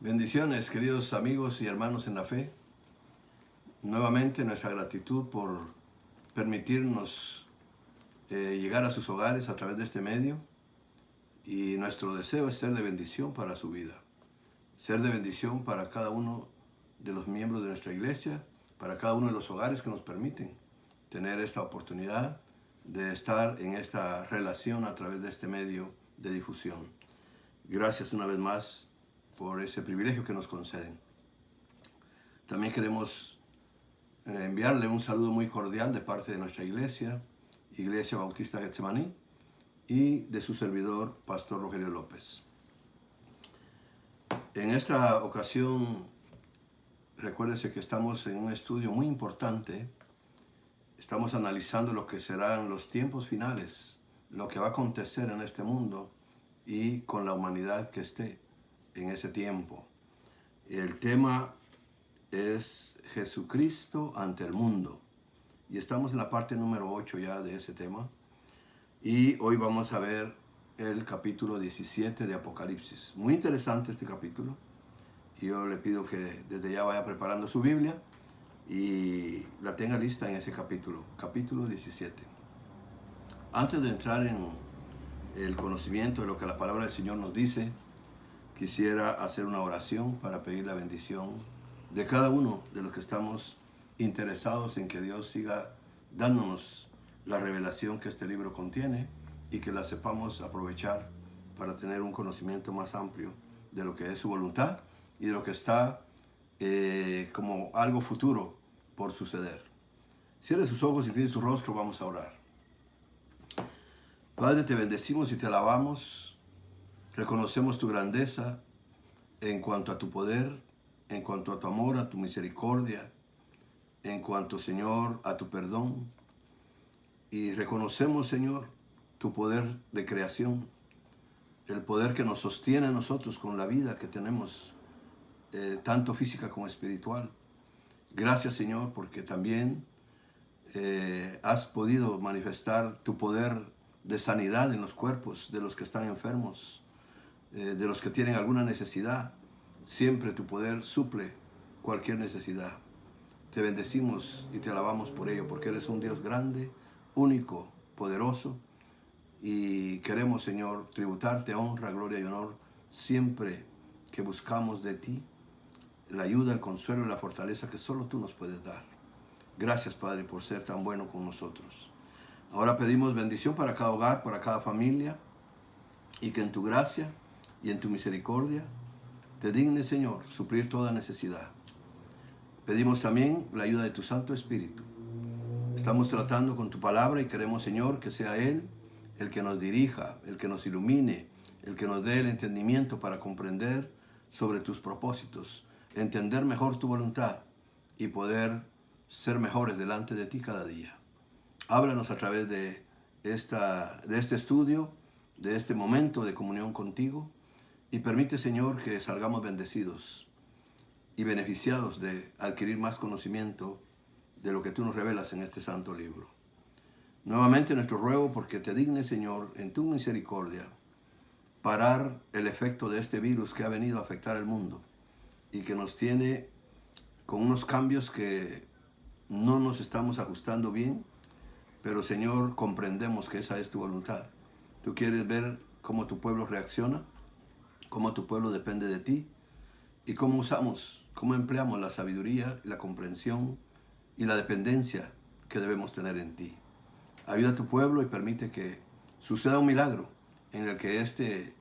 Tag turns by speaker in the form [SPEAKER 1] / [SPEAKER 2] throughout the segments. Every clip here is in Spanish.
[SPEAKER 1] Bendiciones, queridos amigos y hermanos en la fe. Nuevamente nuestra gratitud por permitirnos llegar a sus hogares a través de este medio. Y nuestro deseo es ser de bendición para su vida. Ser de bendición para cada uno de los miembros de nuestra iglesia, para cada uno de los hogares que nos permiten tener esta oportunidad de estar en esta relación a través de este medio de difusión. Gracias una vez más por ese privilegio que nos conceden. También queremos enviarle un saludo muy cordial de parte de nuestra iglesia, Iglesia Bautista Getsemaní, y de su servidor, Pastor Rogelio López. En esta ocasión, recuérdese que estamos en un estudio muy importante. Estamos analizando lo que serán los tiempos finales, lo que va a acontecer en este mundo y con la humanidad que esté en ese tiempo. El tema es Jesucristo ante el mundo. Y estamos en la parte número 8 ya de ese tema. Y hoy vamos a ver el capítulo 17 de Apocalipsis. Muy interesante este capítulo. Y yo le pido que desde ya vaya preparando su Biblia y la tenga lista en ese capítulo 17. Antes de entrar en el conocimiento de lo que la palabra del Señor nos dice, quisiera hacer una oración para pedir la bendición de cada uno de los que estamos interesados en que Dios siga dándonos la revelación que este libro contiene y que la sepamos aprovechar para tener un conocimiento más amplio de lo que es su voluntad y de lo que está como algo futuro por suceder. Cierre sus ojos y incline su rostro, vamos a orar. Padre, te bendecimos y te alabamos. Reconocemos tu grandeza en cuanto a tu poder, en cuanto a tu amor, a tu misericordia, en cuanto, Señor, a tu perdón. Y reconocemos, Señor, tu poder de creación, el poder que nos sostiene a nosotros con la vida que tenemos, tanto física como espiritual. Gracias, Señor, porque también has podido manifestar tu poder de sanidad en los cuerpos de los que están enfermos, de los que tienen alguna necesidad. Siempre tu poder suple cualquier necesidad. Te bendecimos y te alabamos por ello, porque eres un Dios grande, único, poderoso, y queremos, Señor, tributarte honra, gloria y honor siempre que buscamos de ti la ayuda, el consuelo y la fortaleza que solo tú nos puedes dar. Gracias, Padre, por ser tan bueno con nosotros. Ahora pedimos bendición para cada hogar, para cada familia, y que en tu gracia y en tu misericordia te dignes, Señor, suplir toda necesidad. Pedimos también la ayuda de tu Santo Espíritu. Estamos tratando con tu palabra y queremos, Señor, que sea Él el que nos dirija, el que nos ilumine, el que nos dé el entendimiento para comprender sobre tus propósitos, entender mejor tu voluntad y poder ser mejores delante de ti cada día. Háblanos a través de este estudio, de este momento de comunión contigo, y permite, Señor, que salgamos bendecidos y beneficiados de adquirir más conocimiento de lo que tú nos revelas en este santo libro. Nuevamente nuestro ruego porque te dignes, Señor, en tu misericordia, parar el efecto de este virus que ha venido a afectar el mundo y que nos tiene con unos cambios que no nos estamos ajustando bien, pero, Señor, comprendemos que esa es tu voluntad. Tú quieres ver cómo tu pueblo reacciona, cómo tu pueblo depende de ti y cómo empleamos la sabiduría, la comprensión y la dependencia que debemos tener en ti. Ayuda a tu pueblo y permite que suceda un milagro en el que este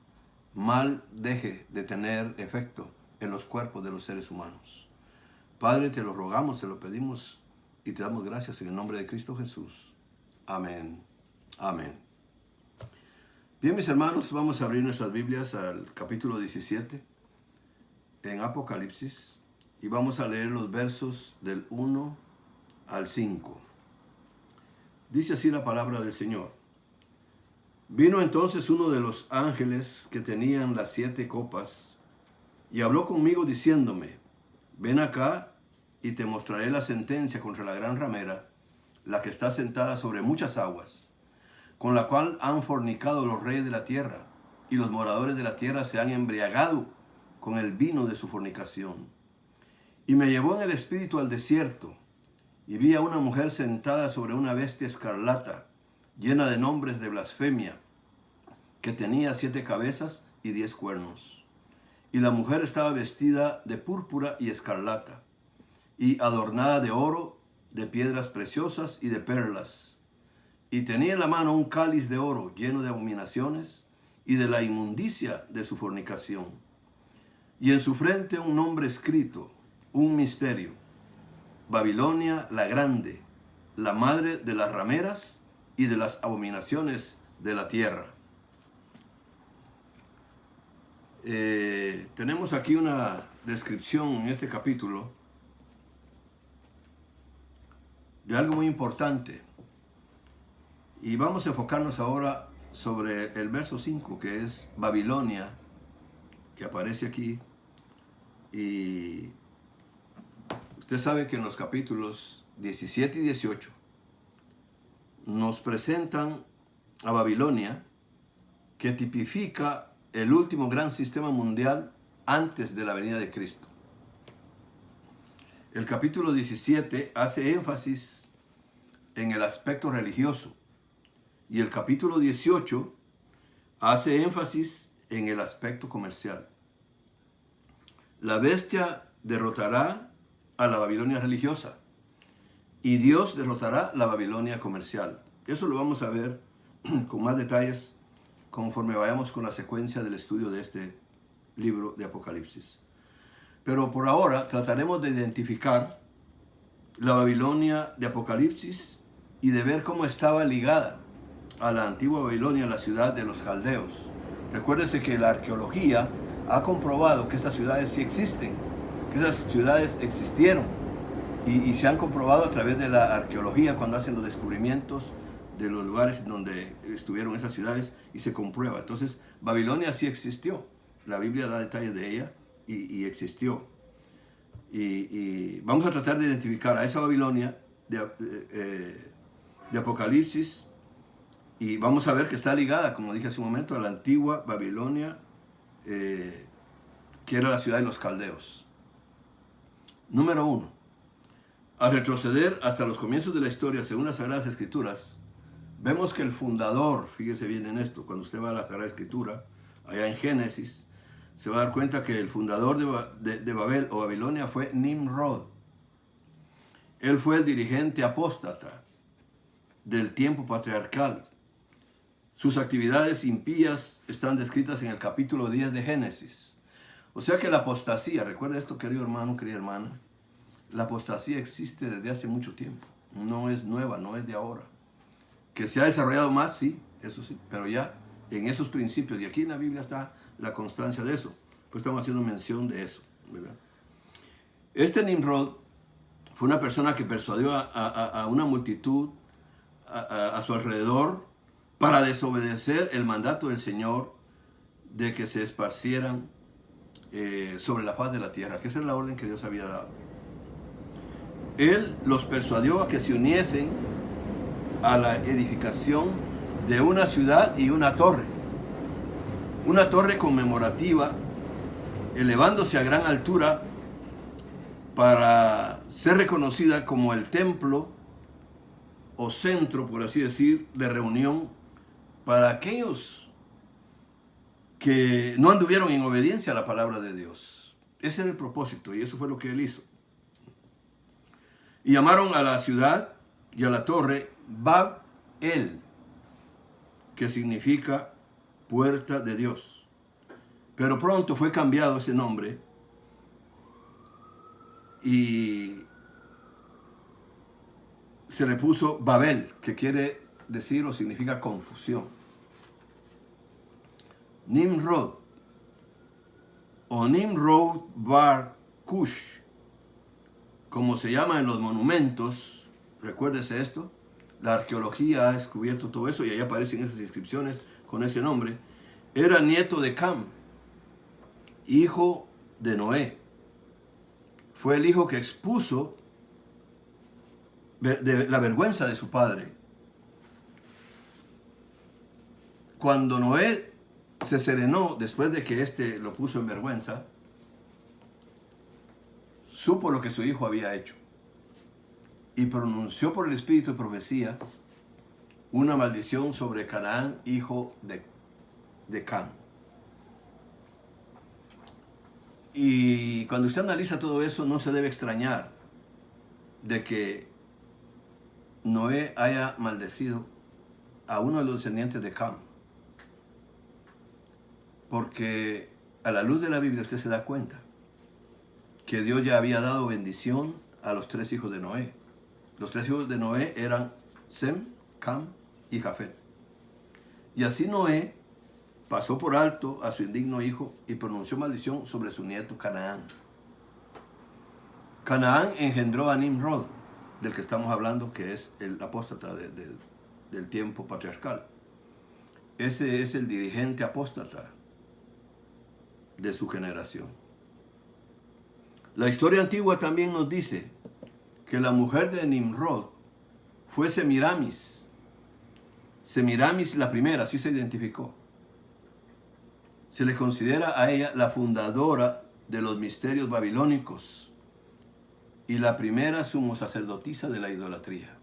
[SPEAKER 1] mal deje de tener efecto en los cuerpos de los seres humanos. Padre, te lo rogamos, te lo pedimos y te damos gracias en el nombre de Cristo Jesús. Amén. Amén. Bien, mis hermanos, vamos a abrir nuestras Biblias al capítulo 17 en Apocalipsis y vamos a leer los versos del 1 al 5. Dice así la palabra del Señor. Vino entonces uno de los ángeles que tenían las 7 copas y habló conmigo diciéndome, ven acá y te mostraré la sentencia contra la gran ramera, la que está sentada sobre muchas aguas, con la cual han fornicado los reyes de la tierra, y los moradores de la tierra se han embriagado con el vino de su fornicación. Y me llevó en el espíritu al desierto, y vi a una mujer sentada sobre una bestia escarlata, llena de nombres de blasfemia, que tenía 7 cabezas y 10 cuernos. Y la mujer estaba vestida de púrpura y escarlata, y adornada de oro, de piedras preciosas y de perlas. Y tenía en la mano un cáliz de oro lleno de abominaciones y de la inmundicia de su fornicación. Y en su frente un nombre escrito, un misterio: Babilonia la Grande, la madre de las rameras y de las abominaciones de la tierra. Tenemos aquí una descripción en este capítulo de algo muy importante. Y vamos a enfocarnos ahora sobre el verso 5, que es Babilonia, que aparece aquí. Y usted sabe que en los capítulos 17 y 18 nos presentan a Babilonia, que tipifica el último gran sistema mundial antes de la venida de Cristo. El capítulo 17 hace énfasis en el aspecto religioso y el capítulo 18 hace énfasis en el aspecto comercial. La bestia derrotará a la Babilonia religiosa y Dios derrotará la Babilonia comercial. Eso lo vamos a ver con más detalles conforme vayamos con la secuencia del estudio de este libro de Apocalipsis. Pero por ahora trataremos de identificar la Babilonia de Apocalipsis y de ver cómo estaba ligada a la antigua Babilonia, la ciudad de los caldeos. Recuérdese que la arqueología ha comprobado que estas ciudades sí existen, que esas ciudades existieron y se han comprobado a través de la arqueología cuando hacen los descubrimientos de los lugares donde estuvieron esas ciudades y se comprueba. Entonces, Babilonia sí existió. La Biblia da detalles de ella y existió. Y vamos a tratar de identificar a esa Babilonia de Apocalipsis y vamos a ver que está ligada, como dije hace un momento, a la antigua Babilonia, que era la ciudad de los caldeos. Número 1. Al retroceder hasta los comienzos de la historia, según las Sagradas Escrituras, vemos que el fundador, fíjese bien en esto, cuando usted va a la Sagrada Escritura, allá en Génesis, se va a dar cuenta que el fundador de Babel o Babilonia fue Nimrod. Él fue el dirigente apóstata del tiempo patriarcal. Sus actividades impías están descritas en el capítulo 10 de Génesis. O sea que la apostasía, recuerda esto, querido hermano, querida hermana, la apostasía existe desde hace mucho tiempo. No es nueva, no es de ahora. Que se ha desarrollado más, sí, eso sí, pero ya en esos principios, y aquí en la Biblia está la constancia de eso, pues estamos haciendo mención de eso, ¿verdad? Este Nimrod fue una persona que persuadió a una multitud a su alrededor para desobedecer el mandato del Señor de que se esparcieran sobre la faz de la tierra, que esa es la orden que Dios había dado. Él los persuadió a que se uniesen a la edificación de una ciudad y una torre conmemorativa, elevándose a gran altura para ser reconocida como el templo o centro, por así decir, de reunión para aquellos que no anduvieron en obediencia a la palabra de Dios. Ese era el propósito y eso fue lo que él hizo. Y llamaron a la ciudad y a la torre Bab-el, que significa puerta de Dios. Pero pronto fue cambiado ese nombre y se le puso Babel, que quiere decir o significa confusión. Nimrod o Nimrod Bar Kush, como se llama en los monumentos, recuérdese esto, la arqueología ha descubierto todo eso y ahí aparecen esas inscripciones con ese nombre. Era nieto de Cam, hijo de Noé. Fue el hijo que expuso de la vergüenza de su padre. Cuando Noé se serenó después de que éste lo puso en vergüenza, supo lo que su hijo había hecho y pronunció por el espíritu de profecía una maldición sobre Canaán, hijo de Cam. Y cuando usted analiza todo eso, no se debe extrañar de que Noé haya maldecido a uno de los descendientes de Cam. Porque a la luz de la Biblia usted se da cuenta que Dios ya había dado bendición a los 3 hijos de Noé. Los 3 hijos de Noé eran Sem, Cam y Jafet. Y así Noé pasó por alto a su indigno hijo y pronunció maldición sobre su nieto Canaán. Canaán engendró a Nimrod, del que estamos hablando, que es el apóstata del tiempo patriarcal. Ese es el dirigente apóstata de su generación. La historia antigua también nos dice que la mujer de Nimrod fue Semiramis. Semiramis la primera, así se identificó. Se le considera a ella la fundadora de los misterios babilónicos y la primera sumo sacerdotisa de la idolatría.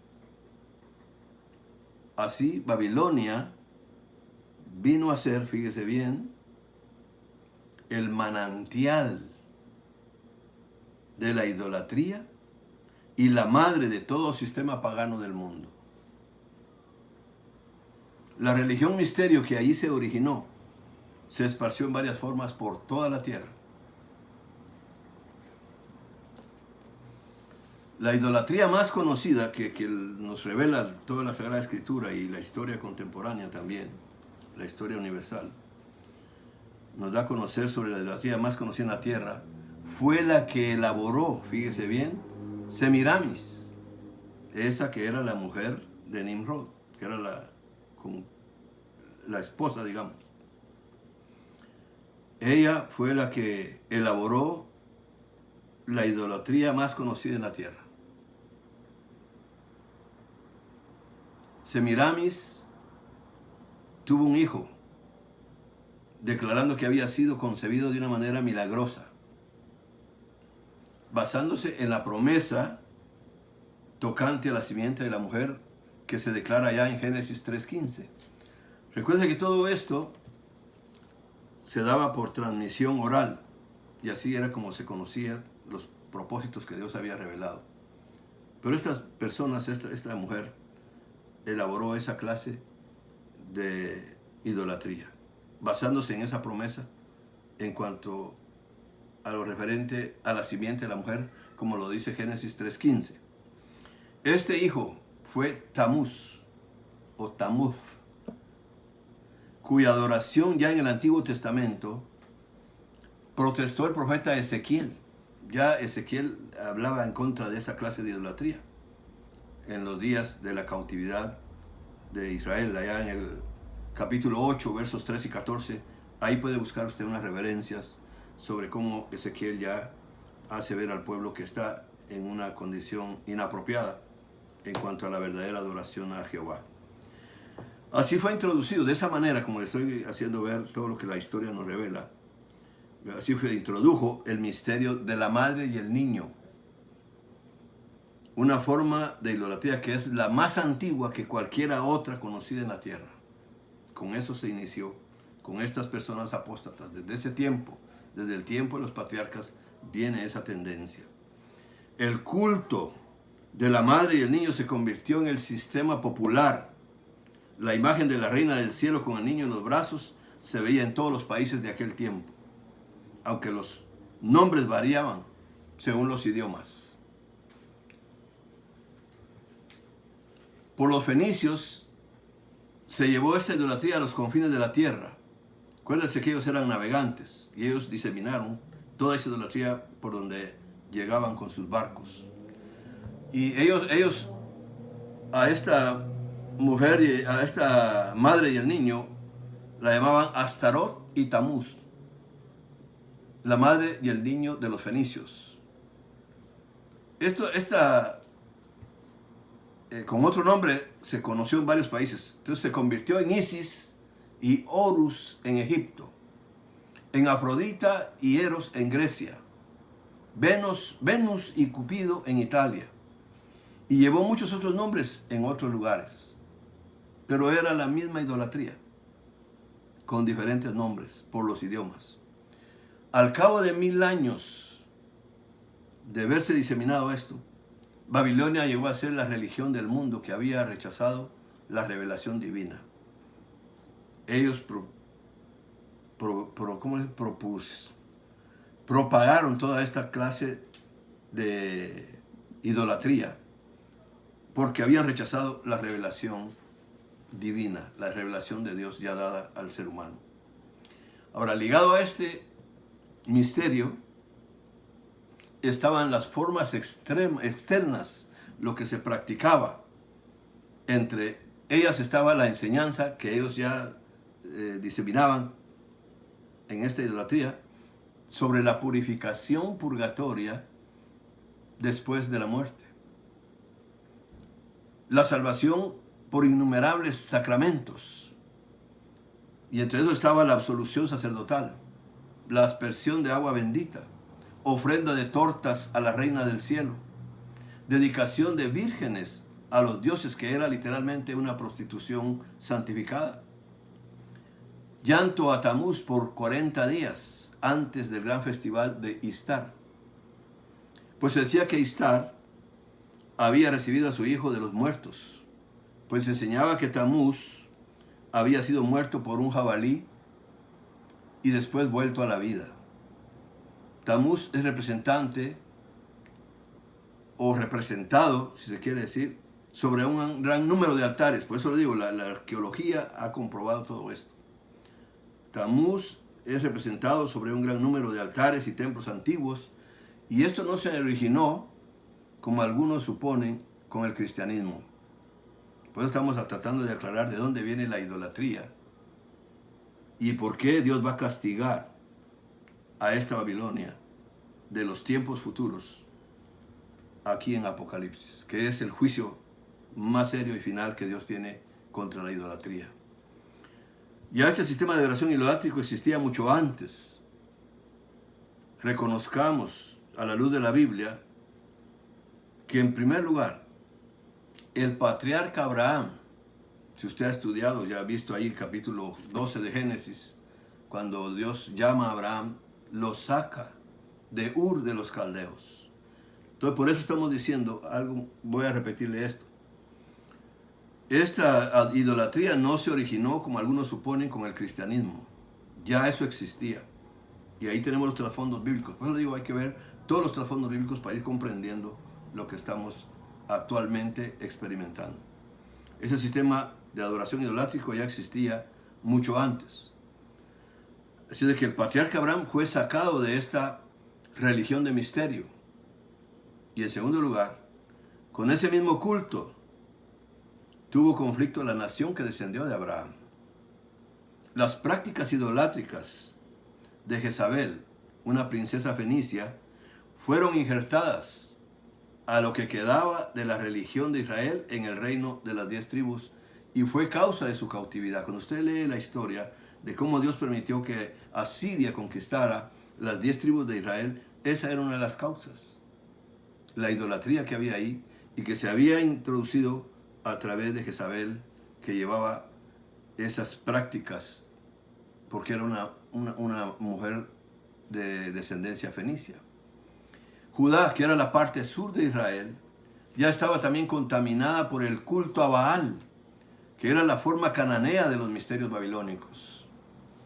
[SPEAKER 1] Así, Babilonia vino a ser, fíjese bien, el manantial de la idolatría y la madre de todo sistema pagano del mundo. La religión misterio que allí se originó se esparció en varias formas por toda la tierra. La idolatría más conocida que nos revela toda la Sagrada Escritura y la historia contemporánea también, la historia universal, nos da a conocer sobre la idolatría más conocida en la tierra, fue la que elaboró, fíjese bien, Semiramis, esa que era la mujer de Nimrod, que era la esposa, digamos. Ella fue la que elaboró la idolatría más conocida en la tierra. Semiramis tuvo un hijo, declarando que había sido concebido de una manera milagrosa, basándose en la promesa tocante a la simiente de la mujer que se declara ya en Génesis 3:15. Recuerda que todo esto se daba por transmisión oral, y así era como se conocían los propósitos que Dios había revelado. Pero estas personas, esta mujer, elaboró esa clase de idolatría, basándose en esa promesa en cuanto a lo referente a la simiente de la mujer, como lo dice Génesis 3:15. Este hijo fue Tamuz, o Tamuz, cuya adoración ya en el Antiguo Testamento protestó el profeta Ezequiel. Ya Ezequiel hablaba en contra de esa clase de idolatría en los días de la cautividad de Israel, allá en el capítulo 8, versos 13 y 14. Ahí puede buscar usted unas reverencias sobre cómo Ezequiel ya hace ver al pueblo que está en una condición inapropiada en cuanto a la verdadera adoración a Jehová. Así fue introducido, de esa manera, como le estoy haciendo ver todo lo que la historia nos revela. Así introdujo el misterio de la madre y el niño. Una forma de idolatría que es la más antigua que cualquiera otra conocida en la tierra. Con eso se inició, con estas personas apóstatas. Desde ese tiempo, desde el tiempo de los patriarcas, viene esa tendencia. El culto de la madre y el niño se convirtió en el sistema popular. La imagen de la reina del cielo con el niño en los brazos se veía en todos los países de aquel tiempo, aunque los nombres variaban según los idiomas. Por los fenicios se llevó esta idolatría a los confines de la tierra. Acuérdense que ellos eran navegantes y ellos diseminaron toda esa idolatría por donde llegaban con sus barcos. Y ellos a esta mujer, a esta madre y el niño, la llamaban Astarot y Tamuz, la madre y el niño de los fenicios. Con otro nombre se conoció en varios países. Entonces se convirtió en Isis y Horus en Egipto, en Afrodita y Eros en Grecia, Venus y Cupido en Italia. Y llevó muchos otros nombres en otros lugares. Pero era la misma idolatría, con diferentes nombres por los idiomas. Al cabo de 1000 años de haberse diseminado esto, Babilonia llegó a ser la religión del mundo que había rechazado la revelación divina. Ellos propagaron toda esta clase de idolatría porque habían rechazado la revelación divina, la revelación de Dios ya dada al ser humano. Ahora, ligado a este misterio estaban las formas externas, lo que se practicaba. Entre ellas estaba la enseñanza que ellos ya diseminaban en esta idolatría sobre la purificación purgatoria después de la muerte. La salvación por innumerables sacramentos. Y entre eso estaba la absolución sacerdotal, la aspersión de agua bendita, ofrenda de tortas a la reina del cielo, dedicación de vírgenes a los dioses, que era literalmente una prostitución santificada, llanto a Tamuz por 40 días antes del gran festival de Istar. Pues se decía que Istar había recibido a su hijo de los muertos, pues enseñaba que Tamuz había sido muerto por un jabalí y después vuelto a la vida. Tamuz es representante o representado, si se quiere decir, sobre un gran número de altares. Por eso lo digo, la arqueología ha comprobado todo esto. Tamuz es representado sobre un gran número de altares y templos antiguos, y esto no se originó, como algunos suponen, con el cristianismo. Por eso estamos tratando de aclarar de dónde viene la idolatría y por qué Dios va a castigar a esta Babilonia de los tiempos futuros aquí en Apocalipsis, que es el juicio más serio y final que Dios tiene contra la idolatría. Ya este sistema de adoración idolátrico existía mucho antes. Reconozcamos a la luz de la Biblia que, en primer lugar, el patriarca Abraham, si usted ha estudiado, ya ha visto ahí el capítulo 12 de Génesis, cuando Dios llama a Abraham, lo saca de Ur de los Caldeos. Entonces, por eso estamos diciendo algo, voy a repetirle esto. Esta idolatría no se originó, como algunos suponen, con el cristianismo. Ya eso existía. Y ahí tenemos los trasfondos bíblicos. Por eso digo, hay que ver todos los trasfondos bíblicos para ir comprendiendo lo que estamos actualmente experimentando. Ese sistema de adoración idolátrico ya existía mucho antes. Así de que el patriarca Abraham fue sacado de esta religión de misterio. Y en segundo lugar, con ese mismo culto, tuvo conflicto la nación que descendió de Abraham. Las prácticas idolátricas de Jezabel, una princesa fenicia, fueron injertadas a lo que quedaba de la religión de Israel en el reino de las 10 tribus, y fue causa de su cautividad. Cuando usted lee la historia de cómo Dios permitió que Asiria conquistara las 10 tribus de Israel, esa era una de las causas. La idolatría que había ahí y que se había introducido a través de Jezabel, que llevaba esas prácticas porque era una mujer de descendencia fenicia. Judá, que era la parte sur de Israel, ya estaba también contaminada por el culto a Baal, que era la forma cananea de los misterios babilónicos.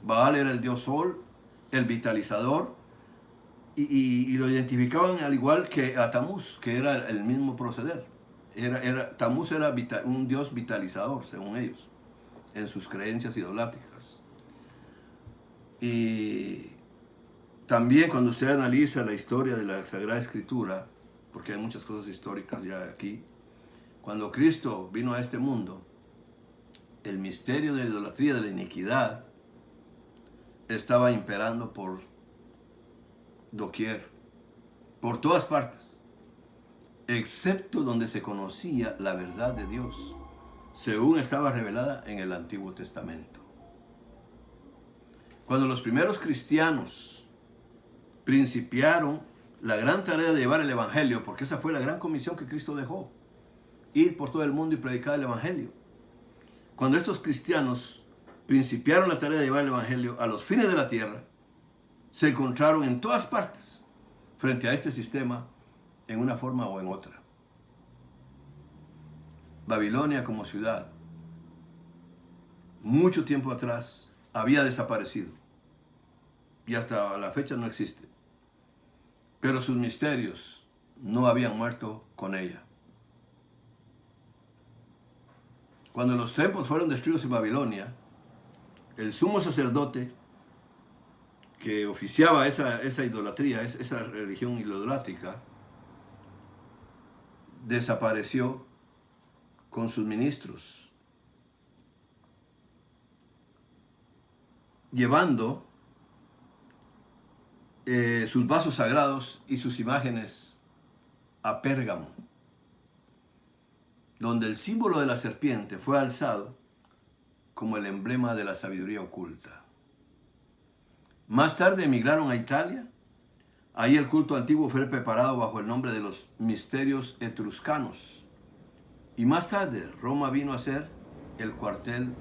[SPEAKER 1] Baal era el dios sol, el vitalizador, y lo identificaban al igual que a Tamuz, que era el mismo proceder. Tamuz era un dios vitalizador, según ellos, en sus creencias idolátricas. Y también cuando usted analiza la historia de la Sagrada Escritura, porque hay muchas cosas históricas ya aquí, cuando Cristo vino a este mundo, el misterio de la idolatría, de la iniquidad, estaba imperando por doquier, por todas partes, excepto donde se conocía la verdad de Dios, según estaba revelada en el Antiguo Testamento. Cuando los primeros cristianos principiaron la gran tarea de llevar el Evangelio, porque esa fue la gran comisión que Cristo dejó. Ir por todo el mundo y predicar el Evangelio. Cuando estos cristianos principiaron la tarea de llevar el Evangelio a los fines de la tierra, se encontraron en todas partes frente a este sistema en una forma o en otra. Babilonia como ciudad, mucho tiempo atrás, había desaparecido y hasta la fecha no existe. Pero sus misterios no habían muerto con ella. Cuando los templos fueron destruidos en Babilonia, el sumo sacerdote que oficiaba esa idolatría, esa religión idolátrica, desapareció con sus ministros, llevando sus vasos sagrados y sus imágenes a Pérgamo, donde el símbolo de la serpiente fue alzado como el emblema de la sabiduría oculta. Más tarde emigraron a Italia. Ahí el culto antiguo fue preparado bajo el nombre de los misterios etruscanos. Y más tarde Roma vino a ser el cuartel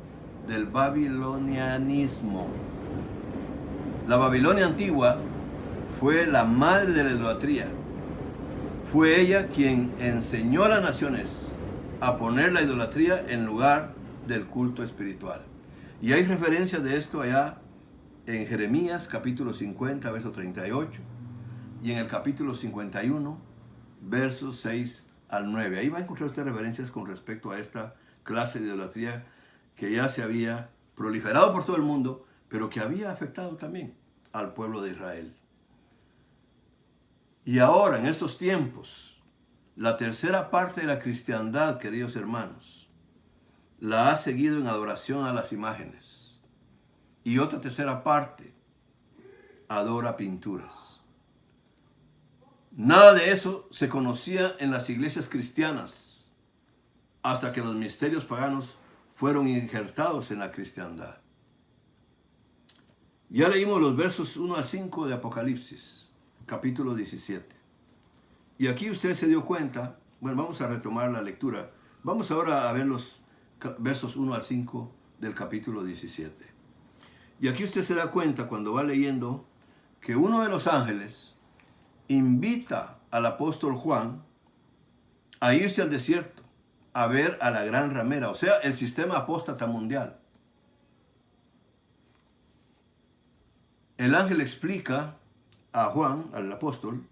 [SPEAKER 1] del babilonianismo. La Babilonia antigua fue la madre de la idolatría. Fue ella quien enseñó a las naciones a poner la idolatría en lugar del culto espiritual. Y hay referencias de esto allá en Jeremías capítulo 50, verso 38, y en el capítulo 51, versos 6 al 9. Ahí va a encontrar usted referencias con respecto a esta clase de idolatría que ya se había proliferado por todo el mundo, pero que había afectado también al pueblo de Israel. Y ahora, en estos tiempos, la tercera parte de la cristiandad, queridos hermanos, la ha seguido en adoración a las imágenes. Y otra tercera parte adora pinturas. Nada de eso se conocía en las iglesias cristianas hasta que los misterios paganos fueron injertados en la cristiandad. Ya leímos los versos 1 al 5 de Apocalipsis, capítulo 17. Y aquí usted se dio cuenta, bueno, vamos a retomar la lectura. Vamos ahora a ver los versos 1 al 5 del capítulo 17. Y aquí usted se da cuenta cuando va leyendo que uno de los ángeles invita al apóstol Juan a irse al desierto a ver a la gran ramera, o sea, el sistema apóstata mundial. El ángel explica a Juan, al apóstol,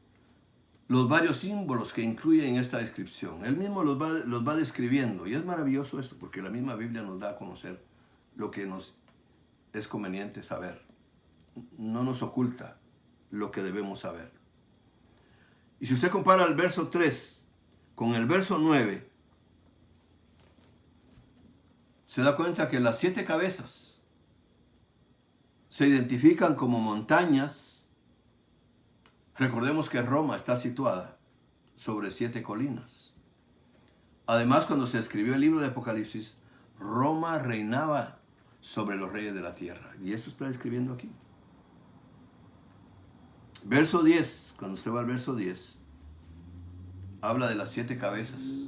[SPEAKER 1] los varios símbolos que incluye en esta descripción. Él mismo los va describiendo, y es maravilloso esto, porque la misma Biblia nos da a conocer lo que nos es conveniente saber. No nos oculta lo que debemos saber. Y si usted compara el verso 3 con el verso 9, se da cuenta que las 7 cabezas se identifican como montañas. Recordemos que Roma está situada sobre 7 colinas. Además, cuando se escribió el libro de Apocalipsis, Roma reinaba sobre los reyes de la tierra. Y eso está escribiendo aquí. Verso 10, cuando usted va al verso 10, habla de las 7 cabezas.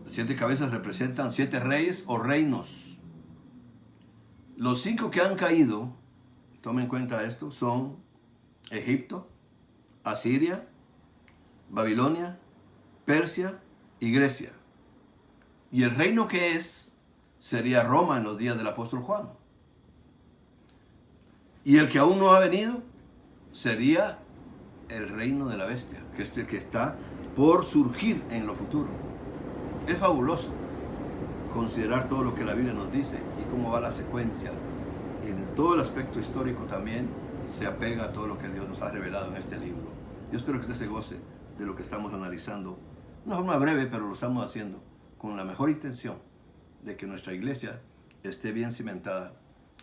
[SPEAKER 1] Las 7 cabezas representan 7 reyes o reinos. Los 5 que han caído, tomen en cuenta esto, son Egipto, Asiria, Babilonia, Persia y Grecia. Y el reino que sería Roma en los días del apóstol Juan. Y el que aún no ha venido sería el reino de la bestia, que es el que está por surgir en lo futuro. Es fabuloso considerar todo lo que la Biblia nos dice y cómo va la secuencia. En todo el aspecto histórico también se apega a todo lo que Dios nos ha revelado en este libro. Yo espero que usted se goce de lo que estamos analizando. De una forma breve, pero lo estamos haciendo con la mejor intención de que nuestra iglesia esté bien cimentada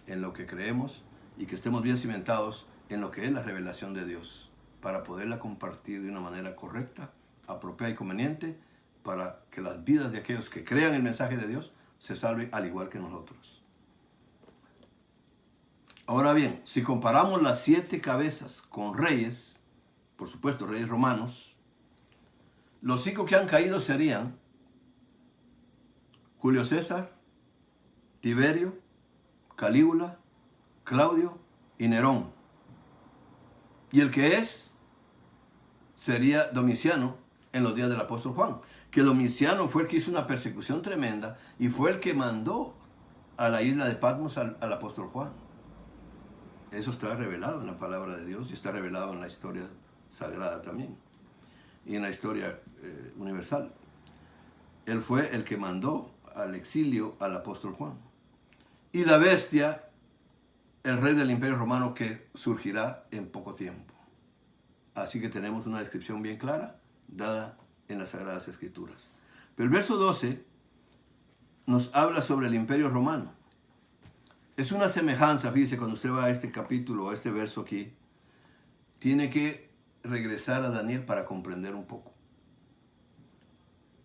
[SPEAKER 1] en lo que creemos y que estemos bien cimentados en lo que es la revelación de Dios, para poderla compartir de una manera correcta, apropiada y conveniente, para que las vidas de aquellos que crean el mensaje de Dios se salven al igual que nosotros. Ahora bien, si comparamos las 7 cabezas con reyes, por supuesto, reyes romanos. Los 5 que han caído serían Julio César, Tiberio, Calígula, Claudio y Nerón. Y el que sería Domiciano en los días del apóstol Juan. Que Domiciano fue el que hizo una persecución tremenda y fue el que mandó a la isla de Patmos al apóstol Juan. Eso está revelado en la palabra de Dios y está revelado en la historia sagrada también y en la historia universal. Él fue el que mandó al exilio al apóstol Juan. Y la bestia, el rey del imperio romano que surgirá en poco tiempo. Así que tenemos una descripción bien clara dada en las Sagradas Escrituras. Pero el verso 12 nos habla sobre el imperio romano. Es una semejanza, fíjese, cuando usted va a este capítulo, a este verso aquí, tiene que regresar a Daniel para comprender un poco.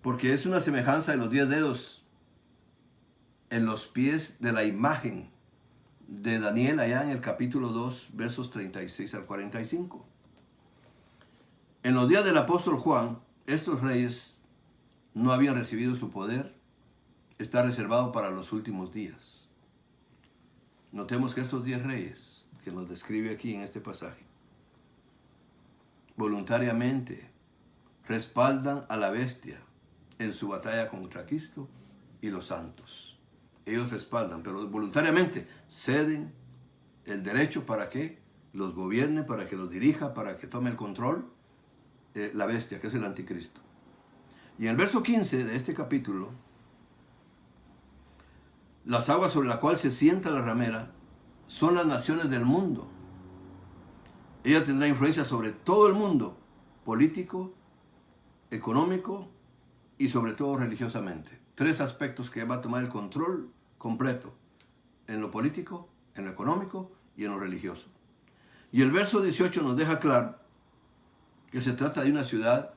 [SPEAKER 1] Porque es una semejanza de los 10 dedos en los pies de la imagen de Daniel allá en el capítulo 2, versos 36 al 45. En los días del apóstol Juan, estos reyes no habían recibido su poder, está reservado para los últimos días. Notemos que estos 10 reyes que nos describe aquí en este pasaje, voluntariamente respaldan a la bestia en su batalla contra Cristo y los santos. Ellos respaldan, pero voluntariamente ceden el derecho para que los gobierne, para que los dirija, para que tome el control la bestia, que es el anticristo. Y en el verso 15 de este capítulo, las aguas sobre las cuales se sienta la ramera son las naciones del mundo. Ella tendrá influencia sobre todo el mundo, político, económico y sobre todo religiosamente. 3 aspectos que va a tomar el control completo, en lo político, en lo económico y en lo religioso. Y el verso 18 nos deja claro que se trata de una ciudad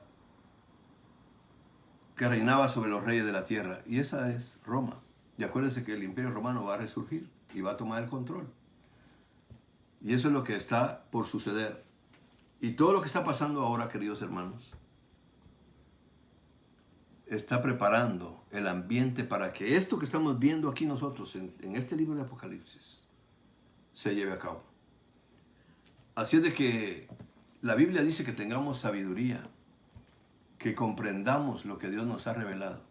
[SPEAKER 1] que reinaba sobre los reyes de la tierra, y esa es Roma. Y acuérdense que el imperio romano va a resurgir y va a tomar el control. Y eso es lo que está por suceder. Y todo lo que está pasando ahora, queridos hermanos, está preparando el ambiente para que esto que estamos viendo aquí nosotros en este libro de Apocalipsis se lleve a cabo. Así es de que la Biblia dice que tengamos sabiduría, que comprendamos lo que Dios nos ha revelado.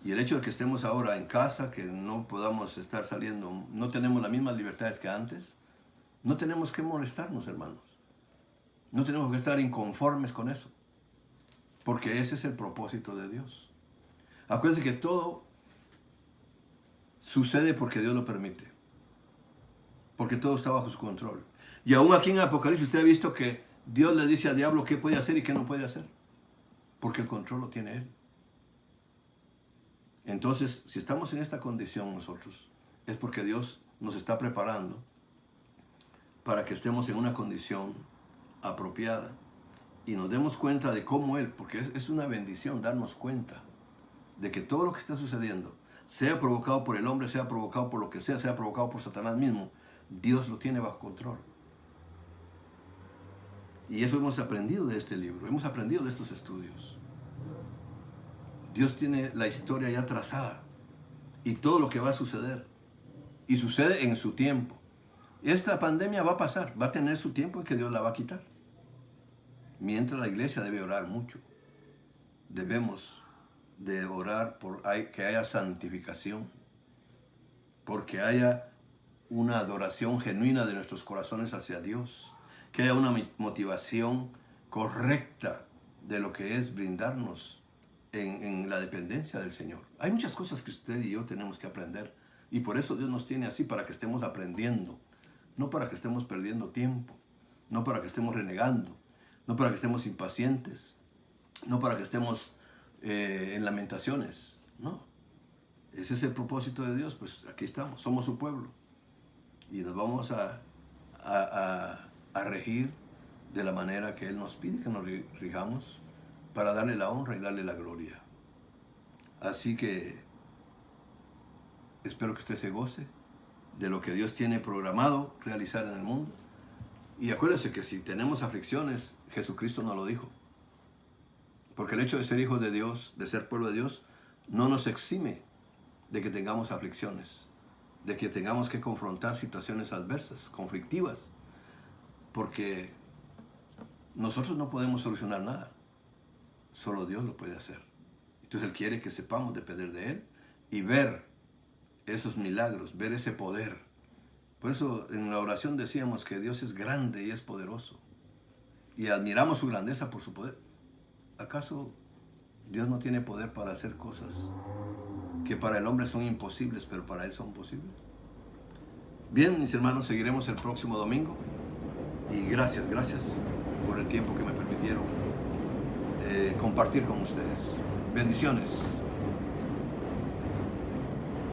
[SPEAKER 1] Y el hecho de que estemos ahora en casa, que no podamos estar saliendo, no tenemos las mismas libertades que antes, no tenemos que molestarnos, hermanos. No tenemos que estar inconformes con eso, porque ese es el propósito de Dios. Acuérdense que todo sucede porque Dios lo permite, porque todo está bajo su control. Y aún aquí en Apocalipsis usted ha visto que Dios le dice al diablo qué puede hacer y qué no puede hacer, porque el control lo tiene Él. Entonces, si estamos en esta condición nosotros, es porque Dios nos está preparando para que estemos en una condición apropiada y nos demos cuenta de cómo Él, porque es una bendición darnos cuenta de que todo lo que está sucediendo, sea provocado por el hombre, sea provocado por lo que sea provocado por Satanás mismo, Dios lo tiene bajo control. Y eso hemos aprendido de este libro, hemos aprendido de estos estudios. Dios tiene la historia ya trazada y todo lo que va a suceder. Y sucede en su tiempo. Esta pandemia va a pasar, va a tener su tiempo en que Dios la va a quitar. Mientras la iglesia debe orar mucho. Debemos de orar por que haya santificación, porque haya una adoración genuina de nuestros corazones hacia Dios, que haya una motivación correcta de lo que es brindarnos en la dependencia del Señor. Hay muchas cosas que usted y yo tenemos que aprender, y por eso Dios nos tiene así, para que estemos aprendiendo, no para que estemos perdiendo tiempo, no para que estemos renegando, no para que estemos impacientes, no para que estemos en lamentaciones, no. Ese es el propósito de Dios, pues aquí estamos, somos su pueblo, y nos vamos a regir de la manera que Él nos pide que nos rijamos, para darle la honra y darle la gloria. Así que espero que usted se goce de lo que Dios tiene programado realizar en el mundo Y acuérdense que si tenemos aflicciones, Jesucristo nos lo dijo. Porque el hecho de ser hijos de Dios, de ser pueblo de Dios, no nos exime de que tengamos aflicciones, de que tengamos que confrontar situaciones adversas, conflictivas, porque nosotros no podemos solucionar nada, solo Dios lo puede hacer. Entonces Él quiere que sepamos depender de Él y ver esos milagros, ver ese poder. Por eso en la oración decíamos que Dios es grande y es poderoso, y admiramos su grandeza por su poder. ¿Acaso Dios no tiene poder para hacer cosas que para el hombre son imposibles, pero para Él son posibles? Bien, mis hermanos, seguiremos el próximo domingo. Y gracias por el tiempo que me permitieron compartir con ustedes. Bendiciones.